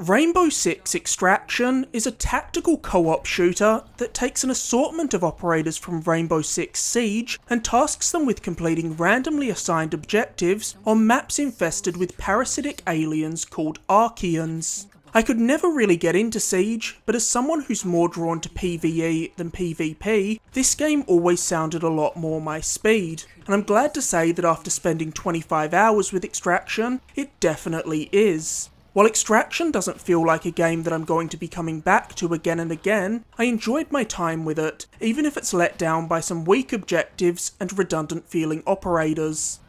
Rainbow Six Extraction is a tactical co-op shooter that takes an assortment of operators from Rainbow Six Siege and tasks them with completing randomly assigned objectives on maps infested with parasitic aliens called Archeans. I could never really get into Siege, but as someone who's more drawn to PvE than PvP, this game always sounded a lot more my speed, and I'm glad to say that after spending 25 hours with Extraction, it definitely is. While Extraction doesn't feel like a game that I'm going to be coming back to again and again, I enjoyed my time with it, even if it's let down by some weak objectives and redundant feeling operators.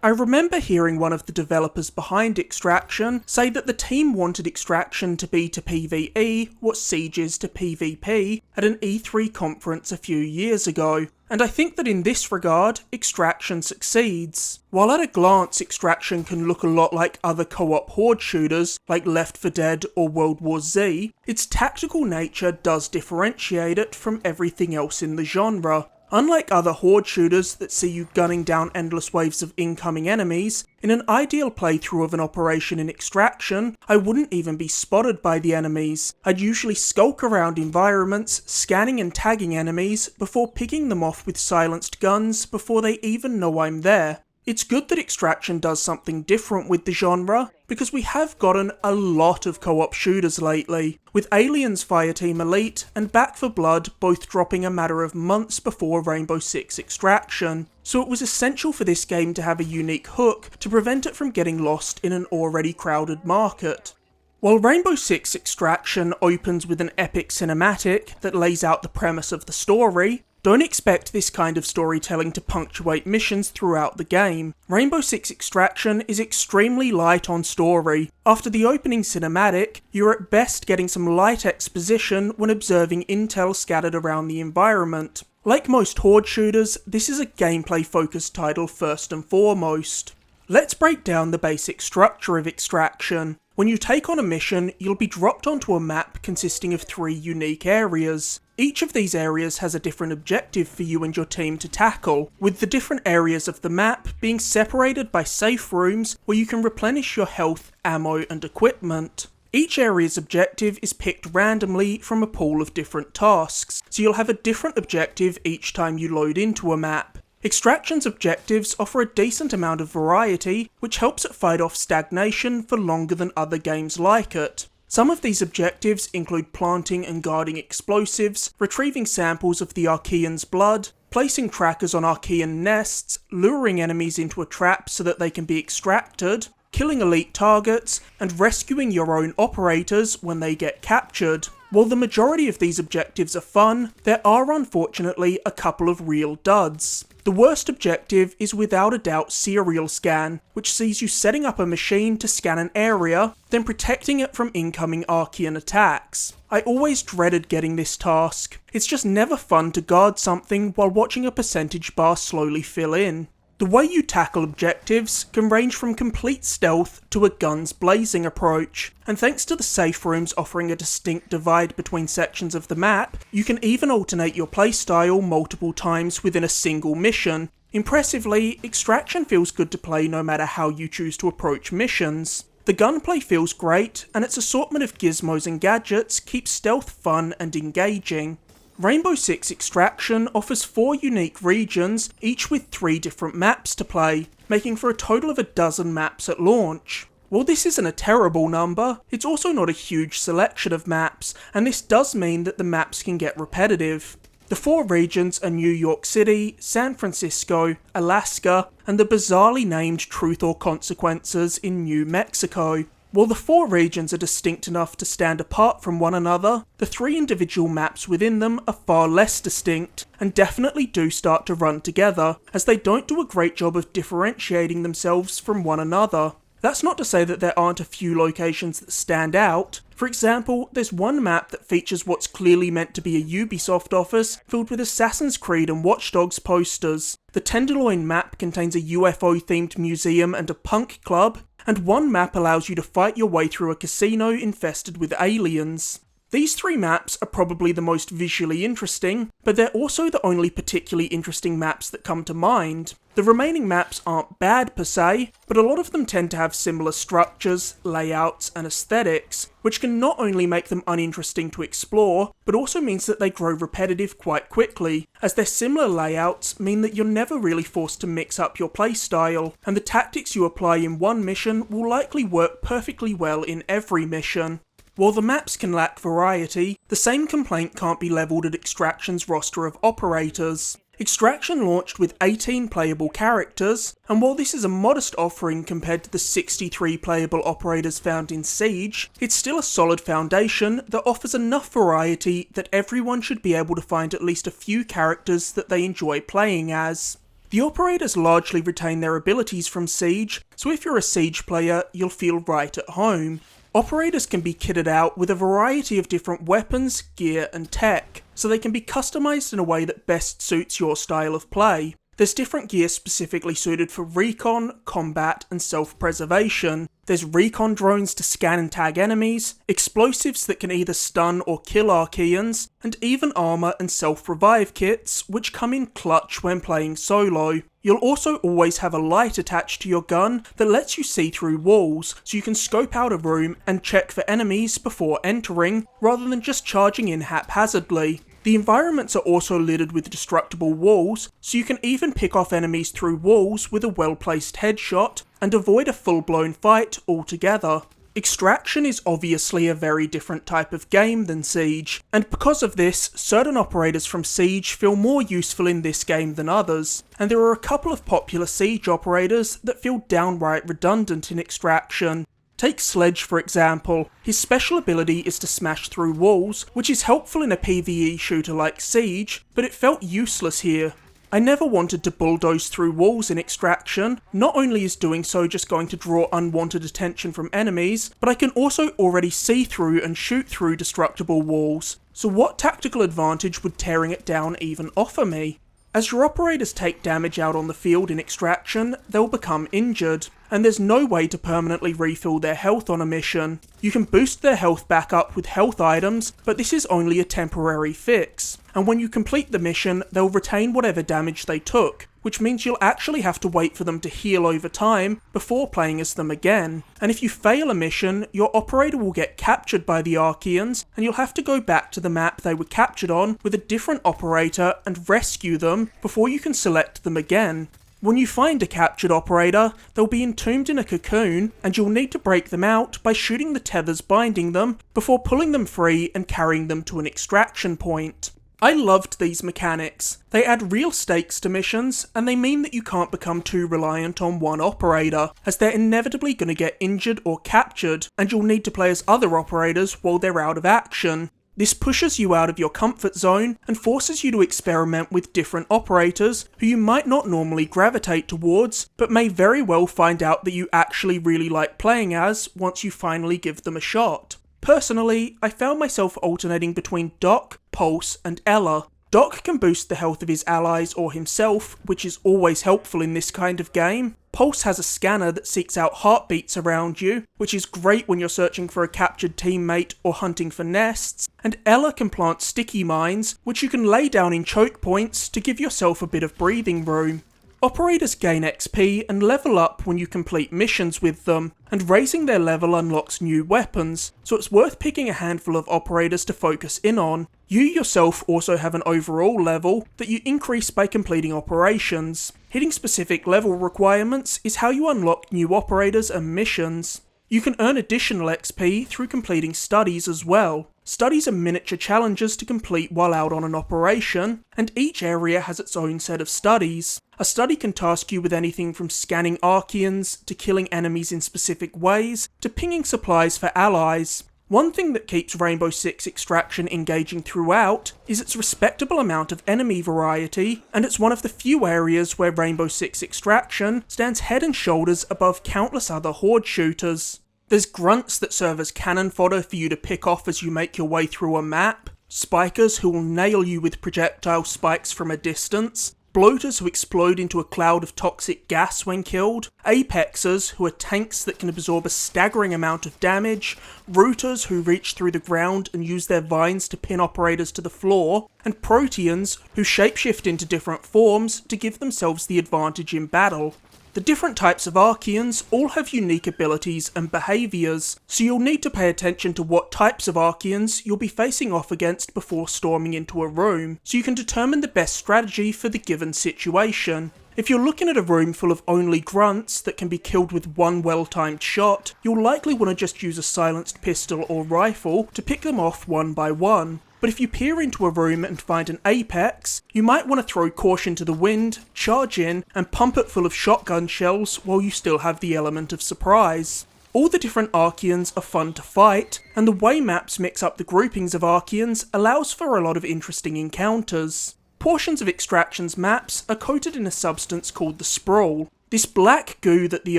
I remember hearing one of the developers behind Extraction say that the team wanted Extraction to be to PvE what Siege is to PvP at an E3 conference a few years ago, and I think that in this regard, Extraction succeeds. While at a glance Extraction can look a lot like other co-op horde shooters like Left 4 Dead or World War Z, its tactical nature does differentiate it from everything else in the genre. Unlike other horde shooters that see you gunning down endless waves of incoming enemies, in an ideal playthrough of an operation in Extraction, I wouldn't even be spotted by the enemies. I'd usually skulk around environments, scanning and tagging enemies, before picking them off with silenced guns before they even know I'm there. It's good that Extraction does something different with the genre, because we have gotten a lot of co-op shooters lately, with Aliens Fireteam Elite and Back 4 Blood both dropping a matter of months before Rainbow Six Extraction, so it was essential for this game to have a unique hook to prevent it from getting lost in an already crowded market. While Rainbow Six Extraction opens with an epic cinematic that lays out the premise of the story, don't expect this kind of storytelling to punctuate missions throughout the game. Rainbow Six Extraction is extremely light on story. After the opening cinematic, you're at best getting some light exposition when observing intel scattered around the environment. Like most horde shooters, this is a gameplay-focused title first and foremost. Let's break down the basic structure of Extraction. When you take on a mission, you'll be dropped onto a map consisting of 3 unique areas. Each of these areas has a different objective for you and your team to tackle, with the different areas of the map being separated by safe rooms where you can replenish your health, ammo and equipment. Each area's objective is picked randomly from a pool of different tasks, so you'll have a different objective each time you load into a map. Extraction's objectives offer a decent amount of variety, which helps it fight off stagnation for longer than other games like it. Some of these objectives include planting and guarding explosives, retrieving samples of the Archean's blood, placing trackers on Archean nests, luring enemies into a trap so that they can be extracted, killing elite targets, and rescuing your own operators when they get captured. While the majority of these objectives are fun, there are unfortunately a couple of real duds. The worst objective is without a doubt Serial Scan, which sees you setting up a machine to scan an area, then protecting it from incoming Archean attacks. I always dreaded getting this task. It's just never fun to guard something while watching a percentage bar slowly fill in. The way you tackle objectives can range from complete stealth to a guns blazing approach, and thanks to the safe rooms offering a distinct divide between sections of the map, you can even alternate your playstyle multiple times within a single mission. Impressively, Extraction feels good to play no matter how you choose to approach missions. The gunplay feels great, and its assortment of gizmos and gadgets keeps stealth fun and engaging. Rainbow Six Extraction offers 4 unique regions, each with 3 different maps to play, making for a total of a dozen maps at launch. While this isn't a terrible number, it's also not a huge selection of maps, and this does mean that the maps can get repetitive. The 4 regions are New York City, San Francisco, Alaska, and the bizarrely named Truth or Consequences in New Mexico. While the 4 regions are distinct enough to stand apart from one another, the 3 individual maps within them are far less distinct, and definitely do start to run together, as they don't do a great job of differentiating themselves from one another. That's not to say that there aren't a few locations that stand out. For example, there's one map that features what's clearly meant to be a Ubisoft office, filled with Assassin's Creed and Watch Dogs posters. The Tenderloin map contains a UFO-themed museum and a punk club, and one map allows you to fight your way through a casino infested with aliens. These 3 maps are probably the most visually interesting, but they're also the only particularly interesting maps that come to mind. The remaining maps aren't bad per se, but a lot of them tend to have similar structures, layouts, and aesthetics, which can not only make them uninteresting to explore, but also means that they grow repetitive quite quickly, as their similar layouts mean that you're never really forced to mix up your playstyle, and the tactics you apply in one mission will likely work perfectly well in every mission. While the maps can lack variety, the same complaint can't be levelled at Extraction's roster of operators. Extraction launched with 18 playable characters, and while this is a modest offering compared to the 63 playable operators found in Siege, it's still a solid foundation that offers enough variety that everyone should be able to find at least a few characters that they enjoy playing as. The operators largely retain their abilities from Siege, so if you're a Siege player, you'll feel right at home. Operators can be kitted out with a variety of different weapons, gear, and tech, so they can be customised in a way that best suits your style of play. There's different gear specifically suited for recon, combat, and self-preservation. There's recon drones to scan and tag enemies, explosives that can either stun or kill Archeans, and even armour and self-revive kits, which come in clutch when playing solo. You'll also always have a light attached to your gun that lets you see through walls, so you can scope out a room and check for enemies before entering, rather than just charging in haphazardly. The environments are also littered with destructible walls, so you can even pick off enemies through walls with a well-placed headshot, and avoid a full-blown fight altogether. Extraction is obviously a very different type of game than Siege, and because of this, certain operators from Siege feel more useful in this game than others, and there are a couple of popular Siege operators that feel downright redundant in Extraction. Take Sledge for example. His special ability is to smash through walls, which is helpful in a PvE shooter like Siege, but it felt useless here. I never wanted to bulldoze through walls in Extraction. Not only is doing so just going to draw unwanted attention from enemies, but I can also already see through and shoot through destructible walls. So what tactical advantage would tearing it down even offer me? As your operators take damage out on the field in Extraction, they'll become injured, and there's no way to permanently refill their health on a mission. You can boost their health back up with health items, but this is only a temporary fix, and when you complete the mission, they'll retain whatever damage they took, which means you'll actually have to wait for them to heal over time before playing as them again. And if you fail a mission, your operator will get captured by the Archeans, and you'll have to go back to the map they were captured on with a different operator and rescue them before you can select them again. When you find a captured operator, they'll be entombed in a cocoon, and you'll need to break them out by shooting the tethers binding them before pulling them free and carrying them to an extraction point. I loved these mechanics. They add real stakes to missions, and they mean that you can't become too reliant on one operator, as they're inevitably going to get injured or captured, and you'll need to play as other operators while they're out of action. This pushes you out of your comfort zone and forces you to experiment with different operators who you might not normally gravitate towards, but may very well find out that you actually really like playing as once you finally give them a shot. Personally, I found myself alternating between Doc, Pulse, and Ella. Doc can boost the health of his allies or himself, which is always helpful in this kind of game. Pulse has a scanner that seeks out heartbeats around you, which is great when you're searching for a captured teammate or hunting for nests, and Ella can plant sticky mines, which you can lay down in choke points to give yourself a bit of breathing room. Operators gain XP and level up when you complete missions with them, and raising their level unlocks new weapons, so it's worth picking a handful of operators to focus in on. You yourself also have an overall level that you increase by completing operations. Hitting specific level requirements is how you unlock new operators and missions. You can earn additional XP through completing studies as well. Studies are miniature challenges to complete while out on an operation, and each area has its own set of studies. A study can task you with anything from scanning Archeans, to killing enemies in specific ways, to pinging supplies for allies. One thing that keeps Rainbow Six Extraction engaging throughout is its respectable amount of enemy variety, and it's one of the few areas where Rainbow Six Extraction stands head and shoulders above countless other horde shooters. There's grunts that serve as cannon fodder for you to pick off as you make your way through a map, spikers who will nail you with projectile spikes from a distance, bloaters who explode into a cloud of toxic gas when killed, apexers who are tanks that can absorb a staggering amount of damage, rooters who reach through the ground and use their vines to pin operators to the floor, and proteans who shapeshift into different forms to give themselves the advantage in battle. The different types of Archeans all have unique abilities and behaviours, so you'll need to pay attention to what types of Archeans you'll be facing off against before storming into a room, so you can determine the best strategy for the given situation. If you're looking at a room full of only grunts that can be killed with one well-timed shot, you'll likely want to just use a silenced pistol or rifle to pick them off one by one. But if you peer into a room and find an apex, you might want to throw caution to the wind, charge in, and pump it full of shotgun shells while you still have the element of surprise. All the different Archeans are fun to fight, and the way maps mix up the groupings of Archeans allows for a lot of interesting encounters. Portions of Extraction's maps are coated in a substance called the sprawl. This black goo that the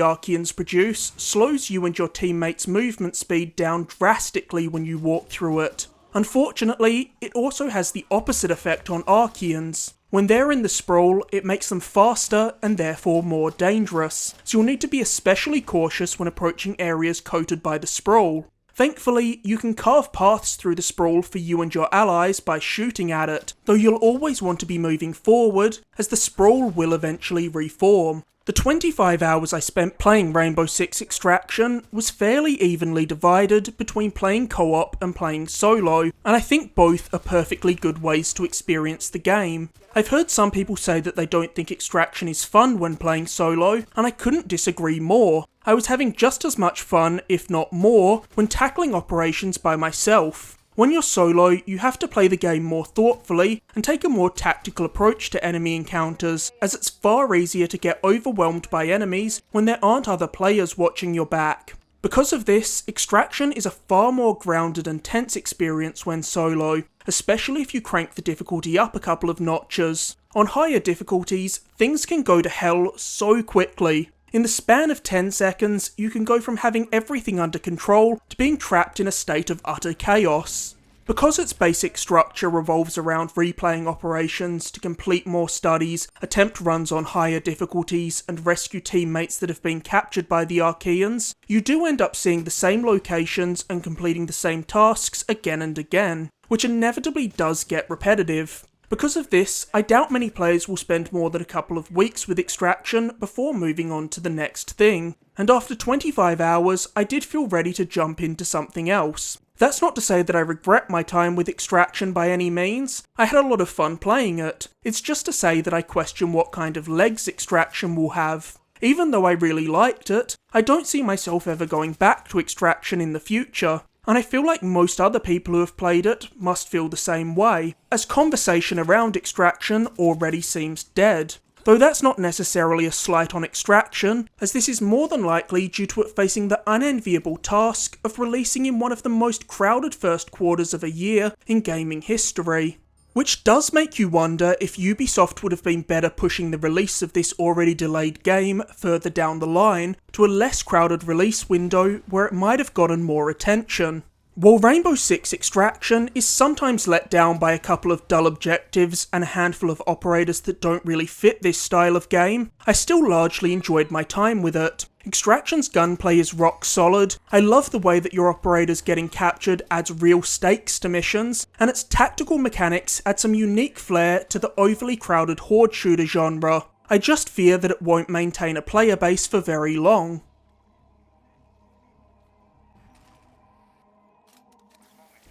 Archeans produce slows you and your teammates' movement speed down drastically when you walk through it. Unfortunately, it also has the opposite effect on Archeans. When they're in the sprawl, it makes them faster and therefore more dangerous, so you'll need to be especially cautious when approaching areas coated by the sprawl. Thankfully, you can carve paths through the sprawl for you and your allies by shooting at it, though you'll always want to be moving forward, as the sprawl will eventually reform. The 25 hours I spent playing Rainbow Six Extraction was fairly evenly divided between playing co-op and playing solo, and I think both are perfectly good ways to experience the game. I've heard some people say that they don't think Extraction is fun when playing solo, and I couldn't disagree more. I was having just as much fun, if not more, when tackling operations by myself. When you're solo, you have to play the game more thoughtfully and take a more tactical approach to enemy encounters, as it's far easier to get overwhelmed by enemies when there aren't other players watching your back. Because of this, Extraction is a far more grounded and tense experience when solo, especially if you crank the difficulty up a couple of notches. On higher difficulties, things can go to hell so quickly. In the span of 10 seconds, you can go from having everything under control to being trapped in a state of utter chaos. Because its basic structure revolves around replaying operations to complete more studies, attempt runs on higher difficulties, and rescue teammates that have been captured by the Archeans, you do end up seeing the same locations and completing the same tasks again and again, which inevitably does get repetitive. Because of this, I doubt many players will spend more than a couple of weeks with Extraction before moving on to the next thing, and after 25 hours, I did feel ready to jump into something else. That's not to say that I regret my time with Extraction by any means. I had a lot of fun playing it. It's just to say that I question what kind of legs Extraction will have. Even though I really liked it, I don't see myself ever going back to Extraction in the future. And I feel like most other people who have played it must feel the same way, as conversation around Extraction already seems dead. Though that's not necessarily a slight on Extraction, as this is more than likely due to it facing the unenviable task of releasing in one of the most crowded first quarters of a year in gaming history. Which does make you wonder if Ubisoft would have been better pushing the release of this already delayed game further down the line to a less crowded release window where it might have gotten more attention. While Rainbow Six Extraction is sometimes let down by a couple of dull objectives and a handful of operators that don't really fit this style of game, I still largely enjoyed my time with it. Extraction's gunplay is rock solid, I love the way that your operators getting captured adds real stakes to missions, and its tactical mechanics add some unique flair to the overly crowded horde shooter genre. I just fear that it won't maintain a player base for very long.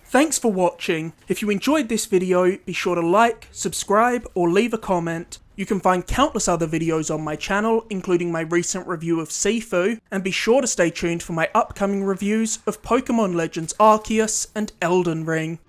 Thanks for watching. If you enjoyed this video, be sure to like, subscribe, or leave a comment. You can find countless other videos on my channel, including my recent review of Sifu, and be sure to stay tuned for my upcoming reviews of Pokemon Legends Arceus and Elden Ring.